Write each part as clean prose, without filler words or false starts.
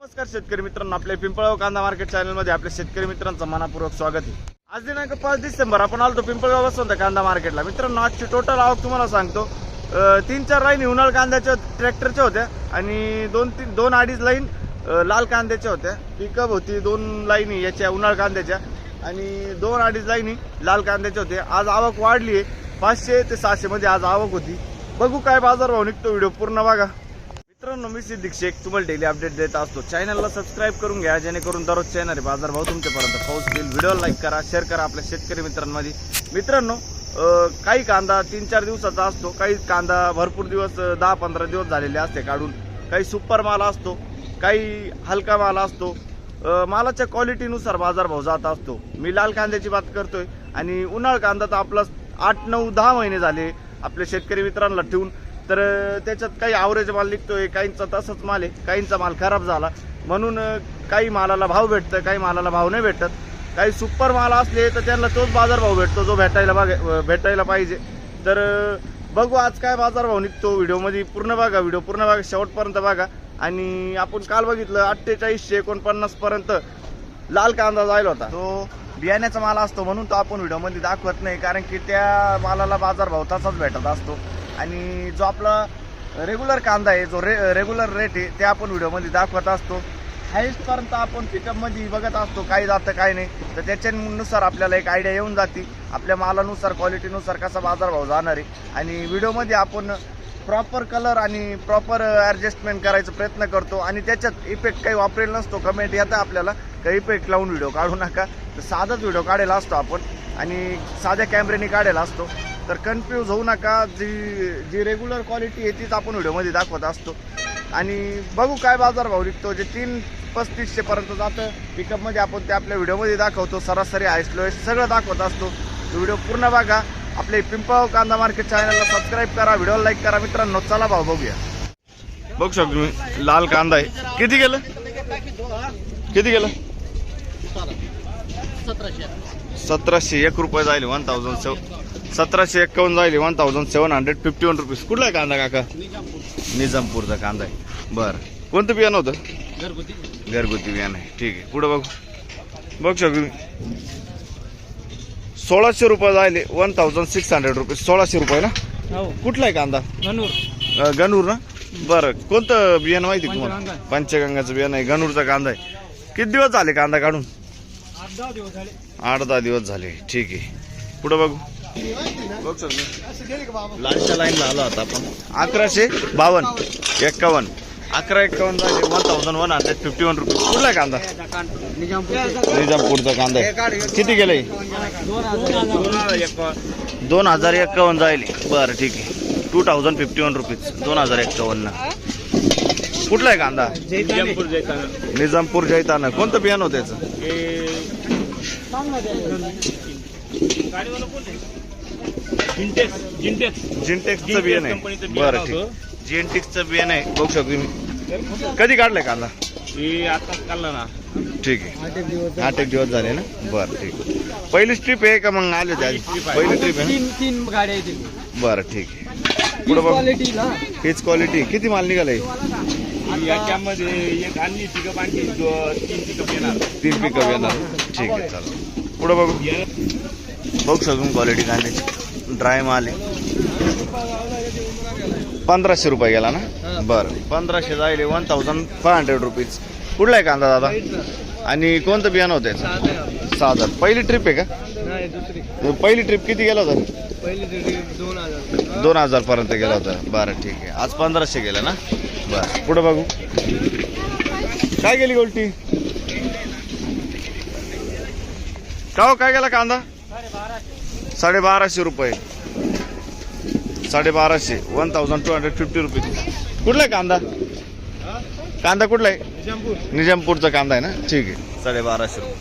नमस्कार शेतकरी मित्रांनो, आपल्या पिंपळगाव कांदा मार्केट चॅनल मध्ये आपल्या शेतकरी मित्रांचं मनापूर्वक स्वागत आहे। आज दिनांक 5 डिसेंबर आपण आलो पिंपळगाव वसंत कांदा मार्केटला। मित्रांनो, आजची टोटल आवक तुम्हाला सांगतो, 3-4 लाईन उन्हाळ कांद्याच्या ट्रॅक्टरच्या होत्या आणि 2-2.5 लाईन लाल कांद्याच्या होत्या। पिकअप होती 2 लाईनी याच्या उन्हाळ कांद्याच्या आणि 2-2.5 लाईनी लाल कांद्याच्या होत्या। आज आवक वाढली आहे, 500 ते 600 मध्ये आज आवक होती। बघू काय बाजारभाव निघतो, व्हिडिओ पूर्ण बघा। मित्रांनो, मी सिद्दीक शेख तुम्हाला डेली अपडेट देत असतो। चॅनलला सबस्क्राईब करून घ्या, जेणेकरून दररोज येणारे बाजारभाव तुमच्यापर्यंत पोहोचतील। व्हिडिओ लाईक करा, शेअर करा आपल्या शेतकरी मित्रांमध्ये। मित्रांनो, काही कांदा 3-4 दिवसाचा असतो, काही कांदा भरपूर दिवस 10-15 दिवस झालेले असते काढून। काही सुपर माल असतो, काही हलका माल असतो। मालाच्या क्वालिटीनुसार बाजारभाव जात असतो। मी लाल कांद्याची बात करतोय आणि उन्हाळ कांदा तर आपला 8-9-10 महिने झाले आपल्या शेतकरी मित्रांना ठेवून, तर त्याच्यात काही ॲव्हरेज माल निघतोय, काहींचा तसंच माल आहे, काहींचा माल खराब झाला म्हणून काही मालाला भाव भेटतं, काही मालाला भाव नाही भेटत। काही सुपर माल असले तर त्यांना तोच बाजारभाव भेटतो जो भेटायला पाहिजे। तर बघू आज काय बाजारभाव निघतो, व्हिडिओमध्ये पूर्ण बघा, व्हिडिओ पूर्ण बघा, शेवटपर्यंत बघा। आणि आपण काल बघितलं 4849 पर्यंत लाल कांदा जायला होता। तो बियाण्याचा माल असतो म्हणून तो आपण व्हिडिओमध्ये दाखवत नाही, कारण की त्या मालाला बाजारभाव तसाच भेटत असतो। आणि जो आपला रेग्युलर कांदा आहे, जो रेग्युलर रेट आहे, ते आपण व्हिडिओमध्ये दाखवत असतो। हाईस्टपर्यंत आपण पिकअपमध्ये बघत असतो काय जातं काय नाही, तर त्याच्यानुसार आपल्याला एक आयडिया येऊन जाते आपल्या मालानुसार, क्वालिटीनुसार कसा बाजारभाव जाणार आहे। आणि व्हिडिओमध्ये आपण प्रॉपर कलर आणि प्रॉपर ॲडजस्टमेंट करायचा प्रयत्न करतो आणि त्याच्यात इफेक्ट काही वापरेल नसतो। कमेंट येतं आपल्याला काही इफेक्ट लावून व्हिडिओ काढू नका, तर साधाच व्हिडिओ काढायला असतो आपण आणि साध्या कॅमेऱ्याने काढायला असतो। तर कन्फ्यूज होऊ नका, जी रेग्युलर क्वालिटी आहे तीच आपण व्हिडिओमध्ये दाखवत असतो। आणि बघू काय बाजारभाव निघतो, जे 3-3500 पर्यंत जातं पिकअपमध्ये आपण ते आपल्या व्हिडिओमध्ये दाखवतो। सरासरी हायस्ट लोएस्ट सगळं दाखवत असतो। व्हिडिओ पूर्ण बघा, आपले पिंपळगाव कांदा मार्केट चॅनलला सबस्क्राईब करा, व्हिडिओला लाईक करा। मित्रांनो, चला भाव बघूया। बघू शकतो मी लाल कांदा आहे, किती गेलं 1701 रुपये जाईल, 1751 जाईल, 1751 रुपीज। कुठला आहे कांदा काका? निजामपूरचा कांदा आहे। बरं, कोणतं बियाणं होतं? घरगुती बियाणं आहे, ठीक आहे। पुढं बघू शकतो मी 1600 रुपये जायले, 1600 रुपये, 1600 रुपये ना? कुठला आहे कांदा? गणूर ना? बरं, कोणतं बियाणं माहिती तुम्हाला? पंचगंगाचं बियाणं आहे, गणूरचा कांदा आहे। किती दिवस झाले कांदा काढून? 8-10 दिवस झाले, ठीक आहे। पुढं बघू शकतो लालच्या लाईनला आलो आता आपण। 1152 51 1151 झाले, 1151 रुपये। कुठला आहे कांदा? निजामपूरचा कांदा आहे। किती गेलंय? 2051 जाईल, बरं ठीक आहे। 2051 रुपीज, 2051 ना। कुठला आहे कांदा? निजामपूर जैताना। कोणतं बियाणं होतं त्याचं? जिंटेक्सचं बियाणं आहे, बरं ठीक। जिंटेक्सचं बियाणं आहे, बघू शकतो मी। कधी काढलंय कांदा? आता काढला ना, ठीक आहे। 8 दिवस झाले ना, बरं ठीक आहे। पहिली ट्रिप आहे का मग आले त्याची? पहिली ट्रिप आहे ना? 3 गाड्या आहेत, बरं ठीक आहे। पुढं बघ, हीच क्वालिटी। किती माल निघालाय याच्यामध्ये? एक आणली पिकअप, आणखी 3 पिकअप येणार, 3 पिकअप येणार, ठीक आहे। चला पुढं बघू शकतो क्वालिटी कांद्याची। ड्राय माल आहे, 1500 रुपये गेला ना? बरं, 1500 जायले, 1500 रुपीज। कुठला आहे कांदा दादा? आणि कोणतं बियाणं होतं याचं? साधा। पहिली ट्रिप आहे का? पहिली ट्रिप किती गेला होता? 2000 पर्यंत गेला होता, बरं ठीक आहे। आज 1500 गेला ना, बरं। पुढं बघू काय गेली गोल्टी? का हो, काय गेला कांदा? 1250 रुपये, 1250, 1250 रुपीज। कुठला आहे कांदा? कांदा कुठला आहे? निजामपूरचा कांदा आहे ना, ठीक आहे। 1250 रुपये।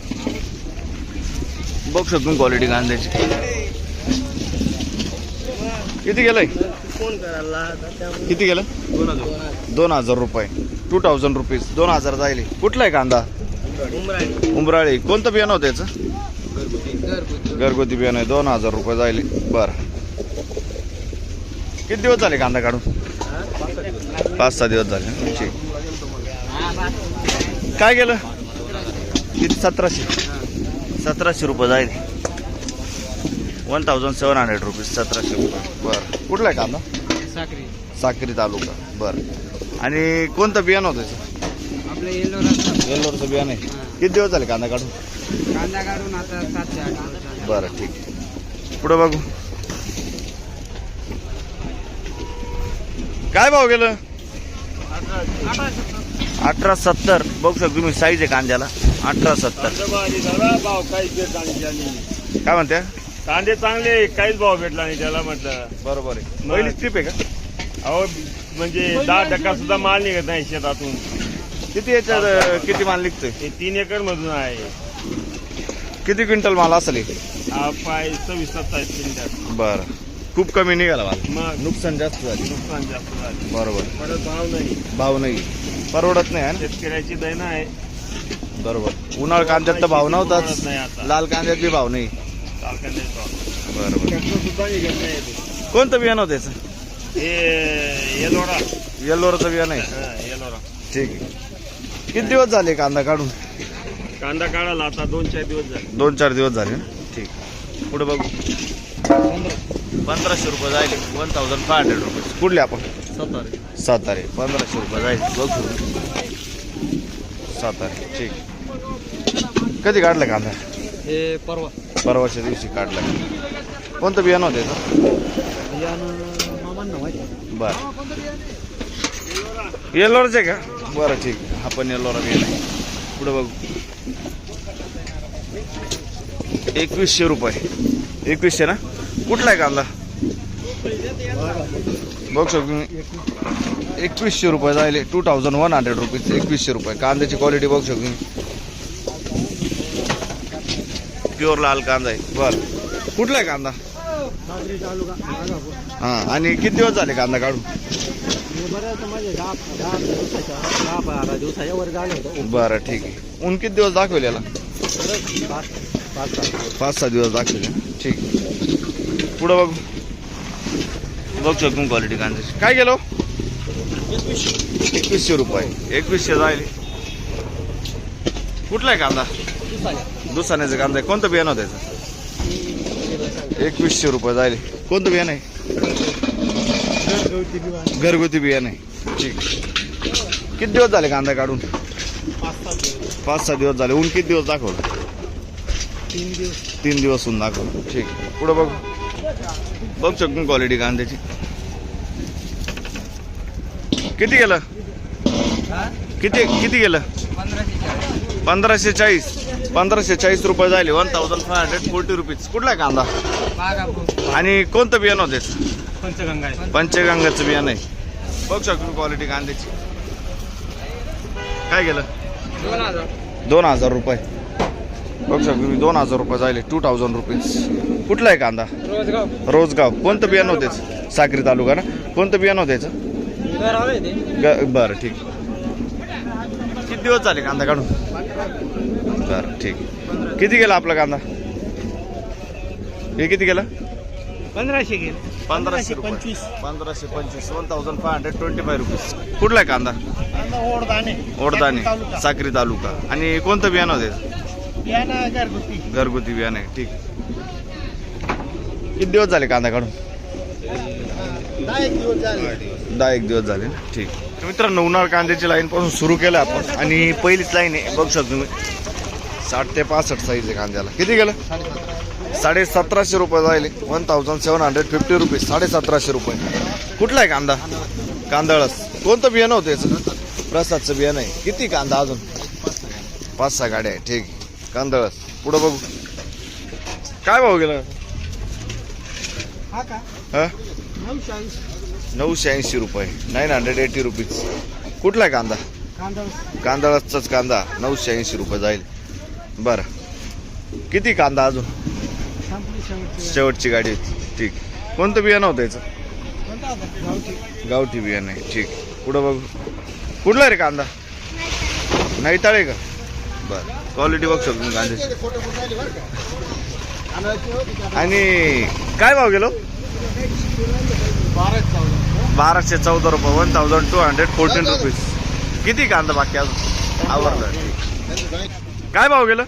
बघू शकतो क्वालिटी कांद्याची। किती गेलंय? किती गेलं? 2000 रुपये, 2000 रुपीज, 2000 जायले। कुठला आहे कांदा? उमराळी। कोणतं बियाणं होतं याचं? घरगुती बियाणं आहे, 2000 रुपये जायले, बरं। किती दिवस झाले कांदा काढून? 5-6 दिवस झाले, ठीक। काय गेलं किती 1700 रुपये जाईल 1700 रुपीज 1700 रुपये बरं. कुठला आहे कांदा साक्री तालुका बरं. आणि कोणतं बियाणं होतं त्याचं आपलं येल्लोरचं बियाणं आहे. किती दिवस झाले कांदा काढून आता 7 ते 8 दिवस. बरं ठीक आहे. पुढं बघू काय भाव गेलं 1870 बघू शकतो तुम्ही साईज आहे कांद्याला 1870 भाव काहीच भेटला नाही त्याने. काय म्हणते कांदे चांगले काहीच भाव भेटला नाही त्याला म्हटलं. बरोबर आहे. पहिली ट्रिप आहे का अहो म्हणजे 10% सुद्धा माल निघत नाही शेतातून. किती याच्यात किती माल निघतोय हे 3 एकर मधून आहे. किती क्विंटल माल असेल हे? 26-27 क्विंटल. बरं खूप कमी निघाला माल मग नुकसान जास्त झाली नुकसान जास्त झालं. बरोबर परत भाव नाही. भाव नाही परवडत नाही है ना शेतकऱ्याची दैन आहे. बरोबर. उन्हाळ कांद्यात तर भाव नव्हताच नाही आता लाल कांद्यात बी भाव नाही कांद्याचे भाव. बरोबर. ट्रॅक्टर सुद्धा निघत नाही. कोणतं बियाणं होतं याचं हे येलोरा. येल्लोरचं बियाणं आहे येलोरा. ठीक आहे. किती दिवस झाले कांदा काढून कांदा काढायला आता 2-4 दिवस झाले. 2-4 दिवस झाले ना ठीक. पुढे बघू 1500 रुपये जाईल 1500 रुपये. कुठले आपण सातारे 1500 रुपये जाईल बघू सातारे ठीक. कधी काढलं कांदा हे परवाच्या दिवशी काढला. कोणतं बियाणं होतं याचं मामांना माहिती. बरं येल्लोरच आहे का बरं ठीक. हा पण येल्लोरा बियाणं आहे. पुढे बघू 2100 रुपये 2100 ना. कुठला आहे कांदा बघू शकतो तुम्ही 2100 रुपये जायले 2100 रुपीज 2100 रुपये. कांद्याची क्वालिटी बघू शकतो तुम्ही प्युअर लाल कांदा आहे. बरं कुठला आहे कांदा हां. आणि किती दिवस झाले कांदा काढून बरं माझे 10-12 दिवसाच्या वर झालं होतं. बरं ठीक आहे. ऊन किती दिवस दाखवेल याला 5-6 दिवस दाखवेल ठीक. पुढं बघू बघू शकतो क्वालिटी कांद्याची. काय गेलो 2100 रुपये 2100 जाईल. कुठला आहे कांदा दुसाण्याचा कांदा आहे. कोणतं बियाणं होतं त्याचं 2100 रुपये जाईल. कोणतं बियाणं आहे घरगुती बियाणं आहे ठीक. किती दिवस झाले कांदा काढून 5-6 दिवस झाले. ऊन किती दिवस दाखवलं 3 दिवस ऊन दाखवलं ठीक. पुढं बघ बघू शकतो क्वालिटी कांद्याची. किती गेलं किती गेलं 1540 रुपये झाले 1540 रुपीज. कुठला आहे कांदा आणि कोणतं बियाणं होते पंचगंगाचं बियाणं आहे. बघू शकतो क्वालिटी कांद्याची. काय गेलं 2000 रुपये बघू शकतो तुम्ही 2000 रुपये झाले 2000 रुपीज. कुठला आहे कांदा रोजगाव. कोणतं बियाणं होतेच साक्री तालुका ना. कोणतं बियाणं होतं बरं ठीक. किती दिवस झाले कांदा काढून बरं ठीक. किती गेला आपला कांदा हे किती गेला 1500 गेले 1500 रुपये 1525 1525 रुपीज. कुठला आहे कांदा ओढदाणे साक्री तालुका. आणि कोणतं बियाणं होते घरगुती बियाणं आहे ठीक. किती दिवस झाले कांदा काढून 10 दिवस झाले ना ठीक. मित्रांनो उन्हाळ कांद्याची लाईन पासून सुरू केलं आपण आणि पहिलीच लाईन आहे बघू शकतो तुम्ही 60 ते 65 साईज आहे कांद्याला. किती गेलं 1750 रुपये जायले 1750 रुपीज 1750 रुपये. कुठला आहे कांदा कांदळस. कोणतं बियाणं होतं याचं प्रसादचं बियाणं आहे. किती कांदा अजून 5-6 गाड्या आहे ठीक. कांदळस. पुढं बघू काय भाव गेला हा 980 रुपये 980 रुपीज. कुठला आहे कांदा कांदळसचाच कांदा 980 रुपये जाईल. बरं किती कांदा अजून शेवटची गाडी होती ठीक. कोणतं बियाणं होतं याचं गावठी बियाणं आहे ठीक. पुढं बघू कुठला रे कांदा नाही तळे का बरं. क्वालिटी बघू शकतो मी कांद्याची. आणि काय भाव गेलो 1214 रुपये 1214 रुपीज. किती कांदा बाकी अजून आवरलं. काय भाव गेलं?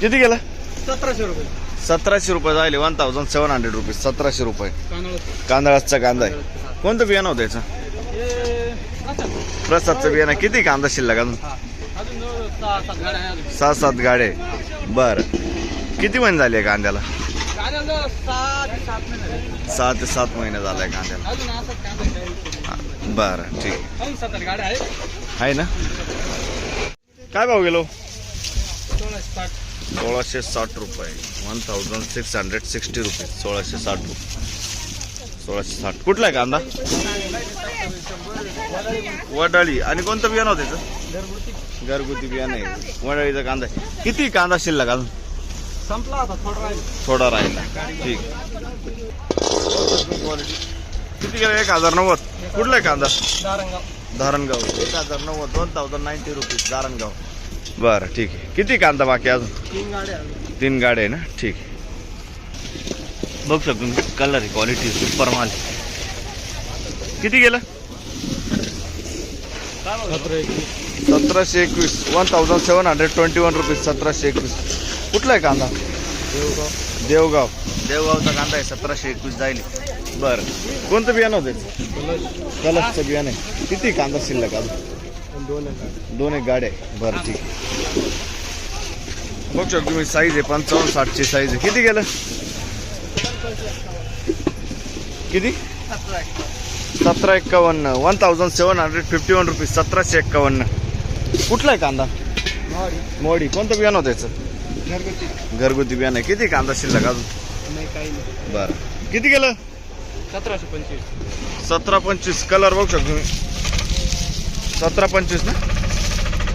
किती गेलं? 1700 रुपये 1700 रुपये झाले. 1700 रुपये. 1700 रुपये. कांदळाचा कांदा आहे. कोणतं बियाणं होतं याचं? प्रसादचं बियाणं. किती कांदा शिल्लक अजून? 6-7 गाड्या आहे. बरं. किती महिने झाले कांद्याला? 6 ते 7 महिने झालाय कांद्याला. बरं ठीक आहे ना. काय भाव गेलो? 1660 रुपये. 1660 रुपये. 1660 रुपये. 1660. कुठला आहे कांदा? वडाळी. आणि कोणतं बियाणं होतं त्याचं? घरगुती बियाणं आहे. वडाळीचा कांदा आहे. किती कांदा शिल्लक अजून? संपला आता थोडा राहिला. ठीक. किती गेलं? 1090. कुठला आहे कांदा? धारणगाव. 1090. 1090 रुपये धारणगाव. बरं ठीक आहे. किती कांदा बाकी अजून? 3 गाड्या आहे ना. ठीक आहे. बघू शकतो तुम्ही कलर आहे, क्वालिटी सुपर माल. किती गेलं? 1721. 1721 रुपये. 1721. कुठला आहे कांदा? देवगाव. देवगावचा कांदा आहे. 1721 जाईल. बरं. कोणतं बियाणं होतं? कलशचं बियाणं आहे. किती कांदा शिल्लक अजून? 2 गाड्या आहे. बरं ठीक आहे. बघू शकतो तुम्ही साईज आहे. 55-60 ची साईज आहे. किती गेलं? किती? 1751. 1751 रुपये. 1751. कुठला आहे कांदा? मोडी. कोणतं बियाणं होतं याचं? घरगुती बियाणं आहे. किती कांदा शिल्लक अजून? बरं. किती गेलं? 1725. 1725. कलर बघू शकतो तुम्ही. 1725 ना.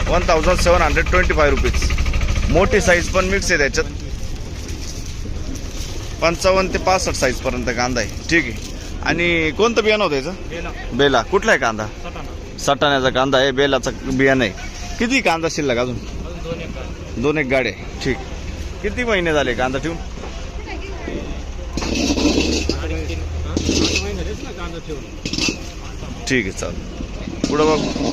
1725 रुपीज. मोठी साईज पण मिक्स आहे त्याच्यात. 55 ते 65 साईज पर्यंत कांदा आहे. ठीक आहे. आणि कोणतं बियाणं होतं याचं? बेला. कुठला आहे कांदा? सटाण्याचा कांदा आहे. बेलाचं बियाणं आहे. किती कांदा शिल्लक अजून? 2 गाड्या. ठीक. किती महिने झाले कांदा ठेवून? ठीक आहे चालेल. पुढं बघू.